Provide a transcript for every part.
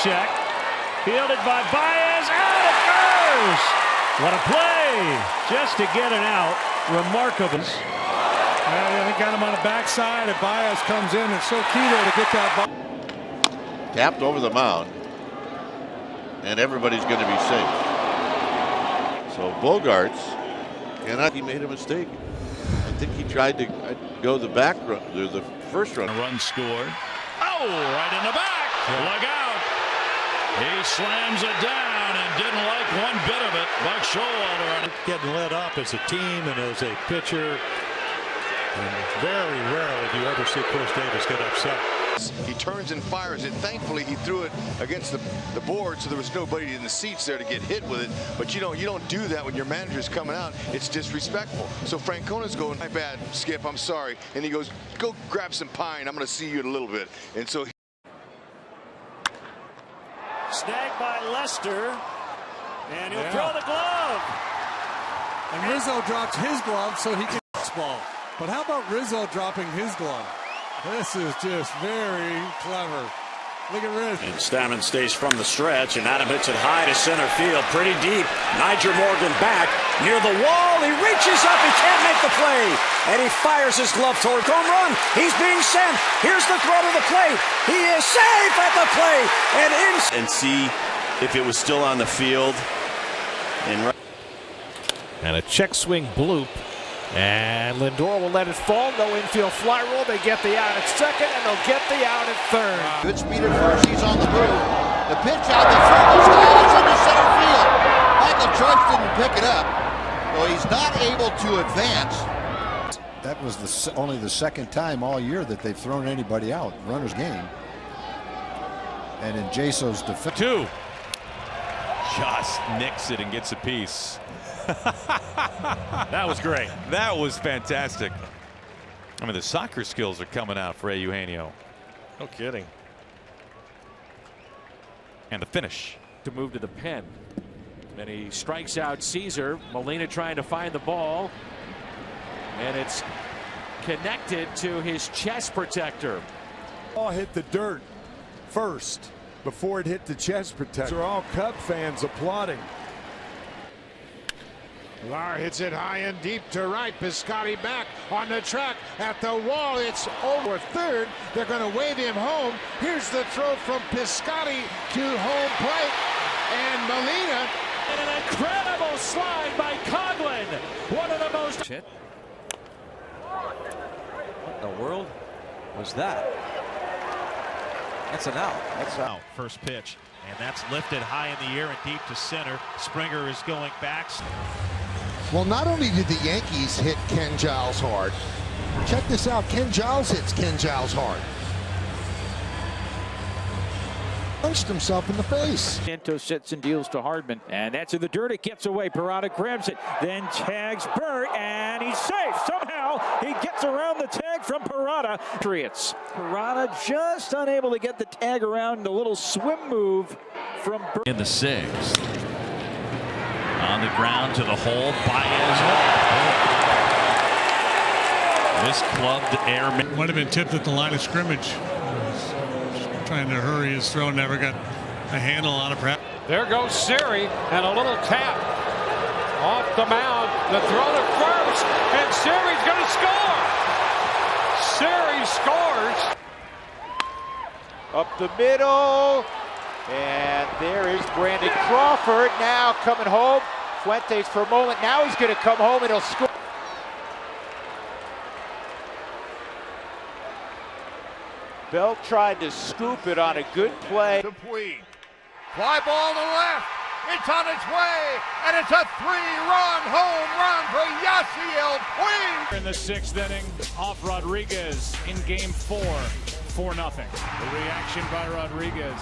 check. Fielded by Baez. Out it goes. What a play. Just to get it out. Remarkable. They got him on the backside, and Baez comes in. It's so key there to get that ball. Tapped over the mound, and everybody's going to be safe. So Bogarts cannot. He made a mistake. I think he tried to go the back run, the first run. A run scored. Oh, right in the back. Look out. He slams it down and didn't like one bit of it. Buck Showalter Getting lit up as a team and as a pitcher. And very rarely do you ever see Chris Davis get upset. He turns and fires it. Thankfully, he threw it against the board, so there was nobody in the seats there to get hit with it. But you don't do that when your manager's coming out. It's disrespectful. So Francona's going, "My bad, Skip. I'm sorry." And he goes, "Go grab some pine. I'm going to see you in a little bit." And so snagged by Lester, and he'll throw the glove. And Rizzo drops his glove so he can ball. But how about Rizzo dropping his glove? This is just very clever. Look at Rizzo. And Stammen stays from the stretch, and Adam hits it high to center field, pretty deep. Niger Morgan back near the wall. He reaches up. He can't make the play, and he fires his glove toward home run. He's being sent. Here's the throw to the plate. He is safe at the plate, and see if it was still on the field. And a check swing bloop. And Lindor will let it fall. No infield fly rule. They get the out at second, and they'll get the out at third. Good speed at first. He's on the move. The pitch out the front. It's into center field. Michael Joyce didn't pick it up, so he's not able to advance. That was only the second time all year that they've thrown anybody out. Runner's game. And in Jaso's defense. Two. Just nicks it and gets a piece. That was great. That was fantastic. I mean, the soccer skills are coming out for Eugenio. No kidding. And the finish. To move to the pen. Then he strikes out Caesar. Molina trying to find the ball. And it's connected to his chest protector. Ball hit the dirt first before it hit the chest protector. They're all Cub fans applauding. Lar hits it high and deep to right. Piscotty back on the track at the wall. It's over third. They're going to wave him home. Here's the throw from Piscotty to home plate. And Molina. And an incredible slide by Coughlin. One of the most. Shit. What in the world was that? That's an out. That's out. First pitch. And that's lifted high in the air and deep to center. Springer is going back. Well, not only did the Yankees hit Ken Giles hard, check this out. Ken Giles hits Ken Giles hard. Punched himself in the face. Santos sits and deals to Hardman, and that's in the dirt. It gets away. Parada grabs it, then tags Burt, and he's safe. Somehow he gets around the tag from Parada. Parada just unable to get the tag around. A little swim move from Burt. In the sixth. On the ground to the hole. Baez. This clubbed airman. Might have been tipped at the line of scrimmage. Trying to hurry his throw, never got a handle on it. There goes Siri, and a little tap off the mound. The throw to first, and Siri's going to score. Siri scores. Up the middle, and there is Brandon Crawford now coming home. Fuentes for a moment. Now he's going to come home and he'll score. Bell tried to scoop it on a good play. Dupuis. Fly ball to left. It's on its way, and it's a three-run home run for Yasiel Puig. In the sixth inning, off Rodriguez in game 4, 4-0. The reaction by Rodriguez.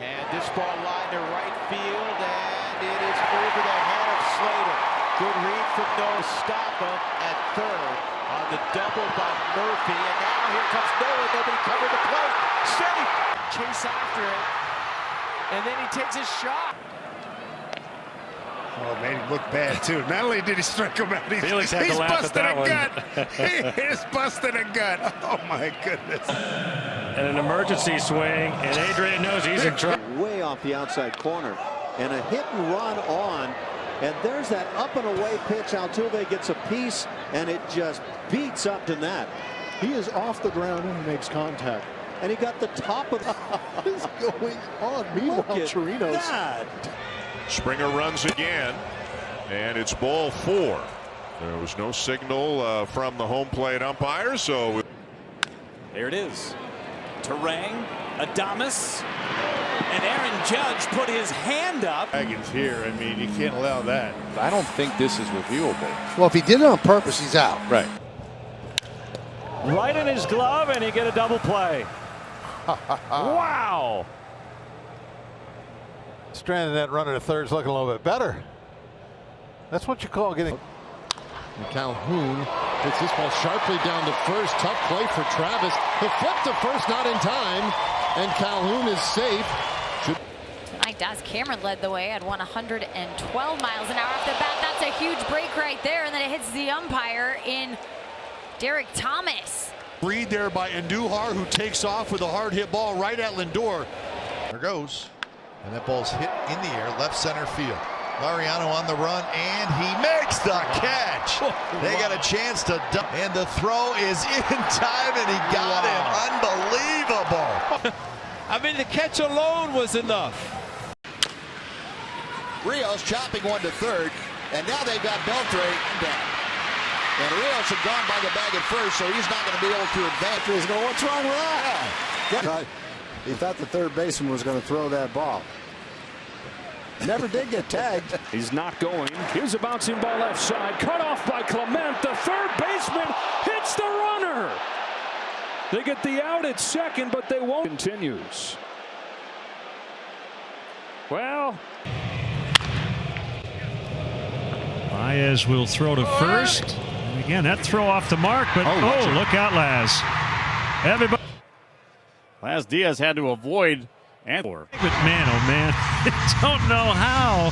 And this ball lined to right field, and it is over the head of Slater. Good read from Noah. Stop him at third on the double by Murphy, and now here comes Noah. Nobody covered the plate. Safe. Chase after it, and then he takes his shot. Oh, made him look bad, too. Not only did he strike him out, he's busting a gut. He is busting a gut. Oh, my goodness. and an emergency swing, and Adrian knows he's in trouble. Way off the outside corner, and a hit and run on, and there's that up and away pitch. Altuve gets a piece, and it just beats up to that. He is off the ground and makes contact. And he got the top of what is going on? Meanwhile, Chirinos. Springer runs again, and it's ball 4. There was no signal from the home plate umpire, so there it is. Terang, Adames, and Aaron Judge put his hand up. Dragons here. I mean, you can't allow that. I don't think this is reviewable. Well, if he did it on purpose, he's out. Right. Right in his glove, and he get a double play. Wow. Stranding that runner to third is looking a little bit better. That's what you call getting. And Calhoun hits this ball sharply down to first. Tough play for Travis. He flipped to first, not in time, and Calhoun is safe. Tonight, Daz Cameron led the way at 112 miles an hour off the bat. That's a huge break right there, and then it hits the umpire in Derek Thomas. Read there by Andujar, who takes off with a hard hit ball right at Lindor. There goes. And that ball's hit in the air, left center field. Laureano on the run, and he makes the catch. They got a chance to dump, and the throw is in time, and he got him. Unbelievable. I mean, the catch alone was enough. Rios chopping one to third, and now they've got Beltre down. And Rios had gone by the bag at first, so he's not going to be able to advance. He's going, what's wrong with that? He thought the third baseman was going to throw that ball. Never did get tagged. He's not going. Here's a bouncing ball left side. Cut off by Clement. The third baseman hits the runner. They get the out at second, but they won't. Continues. Well. Baez will throw to first. And again, that throw off the mark, but look out, Laz. Everybody. Laz Diaz had to avoid and but man, oh man, don't know how.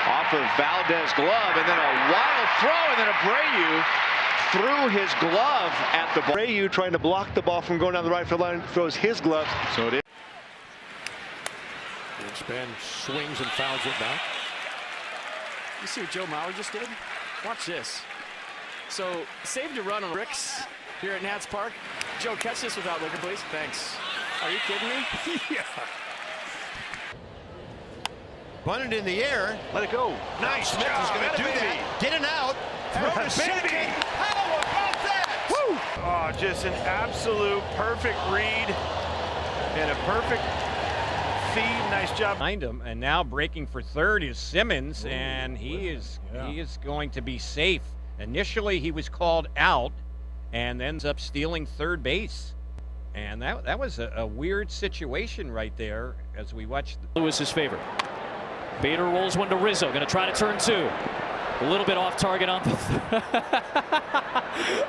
Off of Valdez's glove, and then a wild throw, and then Abreu threw his glove at the ball. Abreu trying to block the ball from going down the right field line, throws his glove. So it is. Greenspan swings and fouls it back. You see what Joe Mauer just did? Watch this. So, saved a run on Ricks here at Nats Park. Joe, catch this without looking, please. Thanks. Are you kidding me? Yeah. Bunted in the air. Let it go. Nice. Smith is going to do that. Get it out. Throw to second. How about that? Woo! Oh, just an absolute perfect read and a perfect feed. Nice job. Behind him, and now breaking for third is Simmons, and he is going to be safe. Initially, he was called out, and ends up stealing third base. And that was a weird situation right there as we watched. Lewis's favorite. Bader rolls one to Rizzo. Going to try to turn two. A little bit off target on the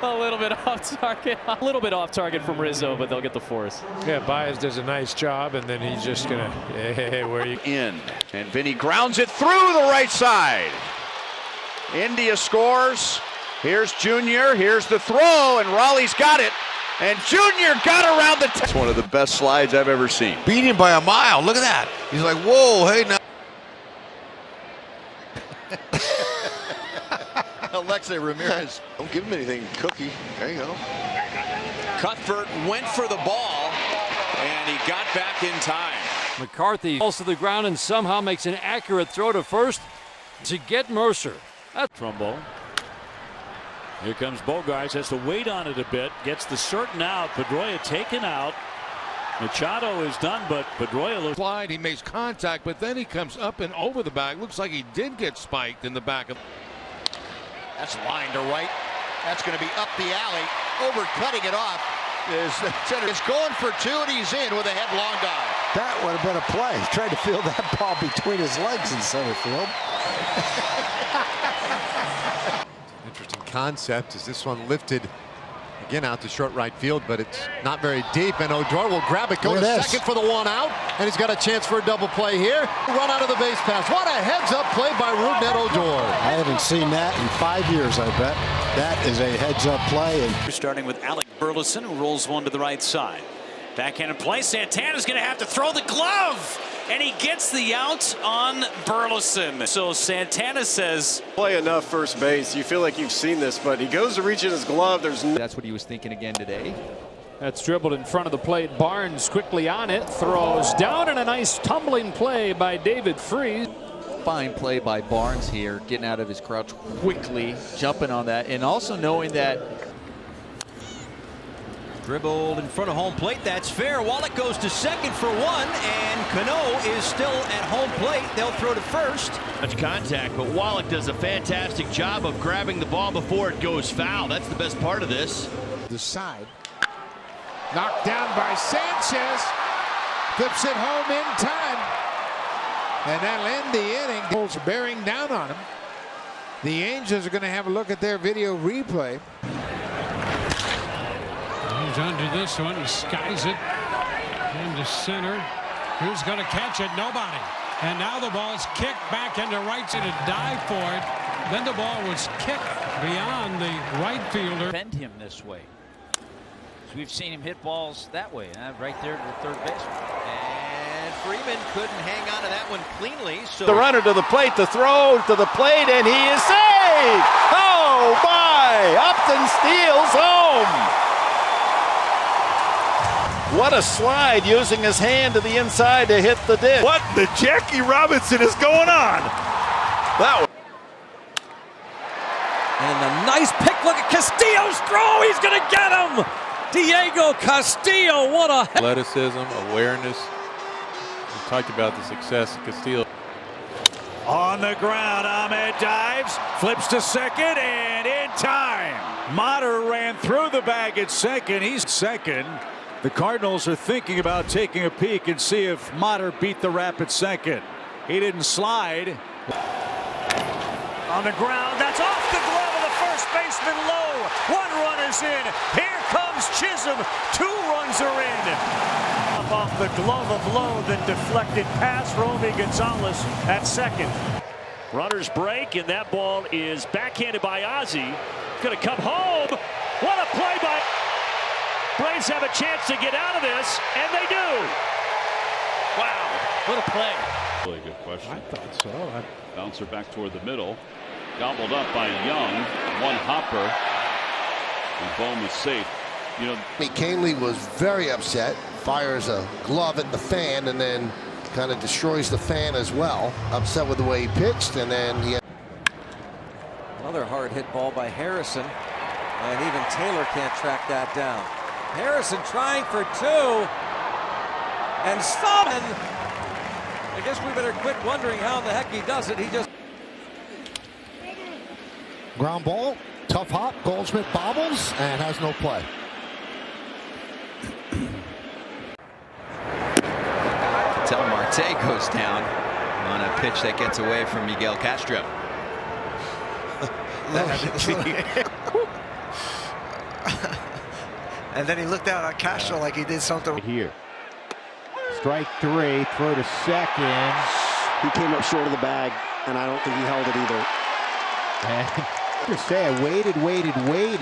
a little bit off target. A little bit off target from Rizzo, but they'll get the force. Yeah, Baez does a nice job, and then he's just going to, hey, where are you? In. And Vinny grounds it through the right side. India scores. Here's Junior. Here's the throw, and Raleigh's got it. And Junior got around the. It's one of the best slides I've ever seen. Beat him by a mile. Look at that. He's like, whoa, hey, now. Alexei Ramirez. Don't give him anything, Cookie. There you go. Cuthbert went for the ball, and he got back in time. McCarthy falls to the ground and somehow makes an accurate throw to first to get Mercer. Trumbo. Here comes Bogarts, has to wait on it a bit, gets the certain out. Pedroia taken out. Machado is done, but Pedroia looks. Slide, he makes contact, but then he comes up and over the bag. Looks like he did get spiked in the back of. That's line to right. That's going to be up the alley. Over cutting it off is center. It's going for two, and he's in with a headlong dive. That would have been a play. He tried to field that ball between his legs in center field. Interesting concept. Is this one lifted again out to short right field, but it's not very deep, and Odor will grab it, go to second for the one out, and he's got a chance for a double play here. Run out of the base pass. What a heads-up play by Rougned Odor. I haven't seen that in 5 years, I bet. That is a heads-up play. And starting with Alec Burleson, who rolls one to the right side. Backhand play. Santana's going to have to throw the glove, and he gets the out on Burleson. So Santana says, play enough first base. You feel like you've seen this, but he goes to reach in his glove. That's what he was thinking again today. That's dribbled in front of the plate. Barnes quickly on it, throws down, and a nice tumbling play by David Freese. Fine play by Barnes here, getting out of his crouch quickly, jumping on that, and also knowing that. Dribbled in front of home plate. That's fair. Wallach goes to second for one, and Cano is still at home plate. They'll throw to first. Much contact, but Wallach does a fantastic job of grabbing the ball before it goes foul. That's the best part of this. The side. Knocked down by Sanchez. Flips it home in time. And that'll end the inning. Bulls bearing down on him. The Angels are going to have a look at their video replay. He's under this one. He skies it into center. Who's going to catch it? Nobody. And now the ball's kicked back into right to dive for it. Then the ball was kicked beyond the right fielder. Bend him this way. So we've seen him hit balls that way, right there to the third baseman. And Freeman couldn't hang on to that one cleanly. So the runner to the plate, the throw to the plate, and he is safe. Oh my! Upton steals home. What a slide, using his hand to the inside to hit the disc. What the Jackie Robinson is going on? That was. And a nice pick. Look at Castillo's throw. He's going to get him. Diego Castillo. What a athleticism, awareness. We talked about the success of Castillo. On the ground, Ahmed dives, flips to second, and in time. Motter ran through the bag at second. He's second. The Cardinals are thinking about taking a peek and see if Motter beat the rap at second. He didn't slide. on the ground. That's off the glove of the first baseman Lowe. One runner's in. Here comes Chisholm. Two runs are in. Off the glove of Lowe, then deflected pass. Romy Gonzalez at second. Runners break, and that ball is backhanded by Ozzie. Going to come home. What a play by... Braves have a chance to get out of this, and they do. Wow, what a play. Really good question. I thought so. Bouncer back toward the middle. Gobbled up by Young. One hopper. And Bohm is safe. You know, Canley was very upset. Fires a glove at the fan and then kind of destroys the fan as well. Upset with the way he pitched, and then he had another hard hit ball by Harrison, and even Taylor can't track that down. Harrison trying for two, and I guess we better quit wondering how the heck he does it. He just ground ball, tough hop. Goldschmidt bobbles and has no play. Until Marte goes down on a pitch that gets away from Miguel Castro. And then he looked out on Castro like he did something. Here. Strike three, throw to second. He came up short of the bag, and I don't think he held it either. And just say, I waited.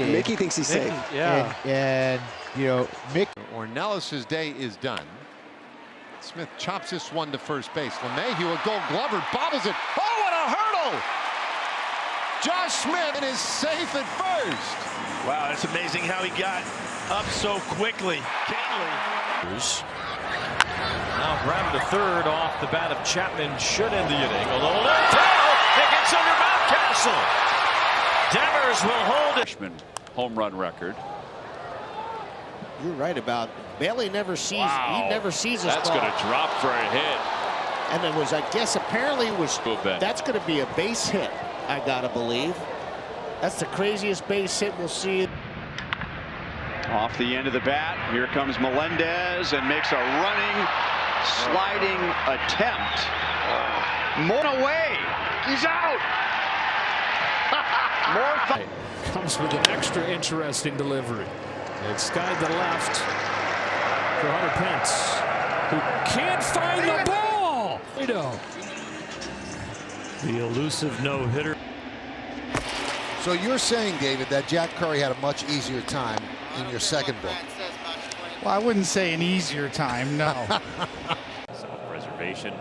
Mickey thinks he's safe. Yeah. And you know, Mickey. Ornelas' day is done. Smith chops this one to first base. LeMahieu, a Gold Glover, bobbles it. Oh, what a hurdle! Josh Smith is safe at first. Wow, it's amazing how he got up so quickly. Canley. Now ground to third off the bat of Chapman should end the inning. A little throw. It gets under Mountcastle. Devers will hold it. Home run record. You're right about Bailey never sees. Wow. He never sees his That's ball. going to drop for a hit. And it was, I guess, apparently was. That's going to be a base hit. I gotta believe. That's the craziest base hit we'll see. Off the end of the bat, here comes Melendez and makes a running, sliding attempt. More away. He's out. Comes with an extra interesting delivery. It's skied to the left for Hunter Pence, who can't find the ball. The elusive no-hitter. So you're saying, David, that Jack Curry had a much easier time in your second book? Well, I wouldn't say an easier time, no. Self-preservation.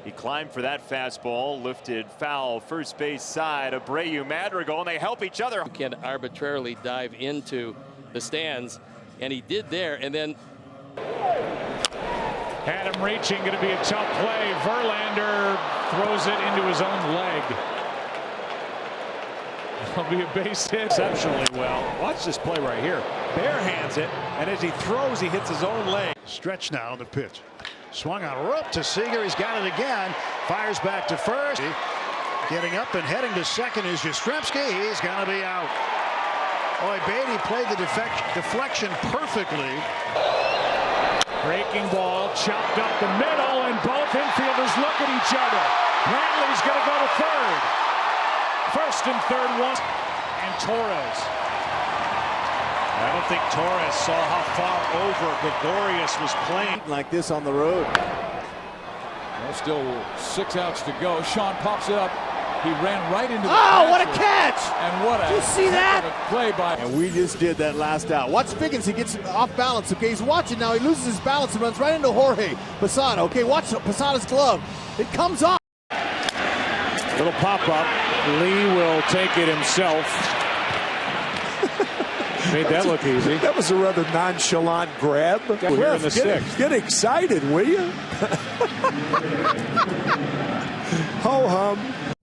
He climbed for that fastball, lifted foul, first base side. Abreu, Madrigal, and they help each other. You can't arbitrarily dive into the stands, and he did there, and then Had him reaching, going to be a tough play. Verlander throws it into his own leg. It'll be a base hit exceptionally well. Watch this play right here. Bare hands it, and as he throws, he hits his own leg. Stretch now on the pitch. Swung on rope to Seager. He's got it again. Fires back to first. Getting up and heading to second is Yastrzemski. He's going to be out. Boy, Beatty played the deflection perfectly. Breaking ball, chopped up the middle, and both infielders look at each other. Brantley's going to go to third. First and third one. And Torres. I don't think Torres saw how far over Gregorius was playing. Like this on the road. Well, still 6 outs to go. Sean pops it up. He ran right into the what a catch! And what a Did you see that? Play by. And we just did that last out. Watch Figgins. He gets off balance. Okay, he's watching now. He loses his balance and runs right into Jorge Posada. Okay, watch Posada's glove. It comes off. Little pop-up. Lee will take it himself. Made that look easy. That was a rather nonchalant grab. We're in the sixth. Get excited, will you? Ho hum.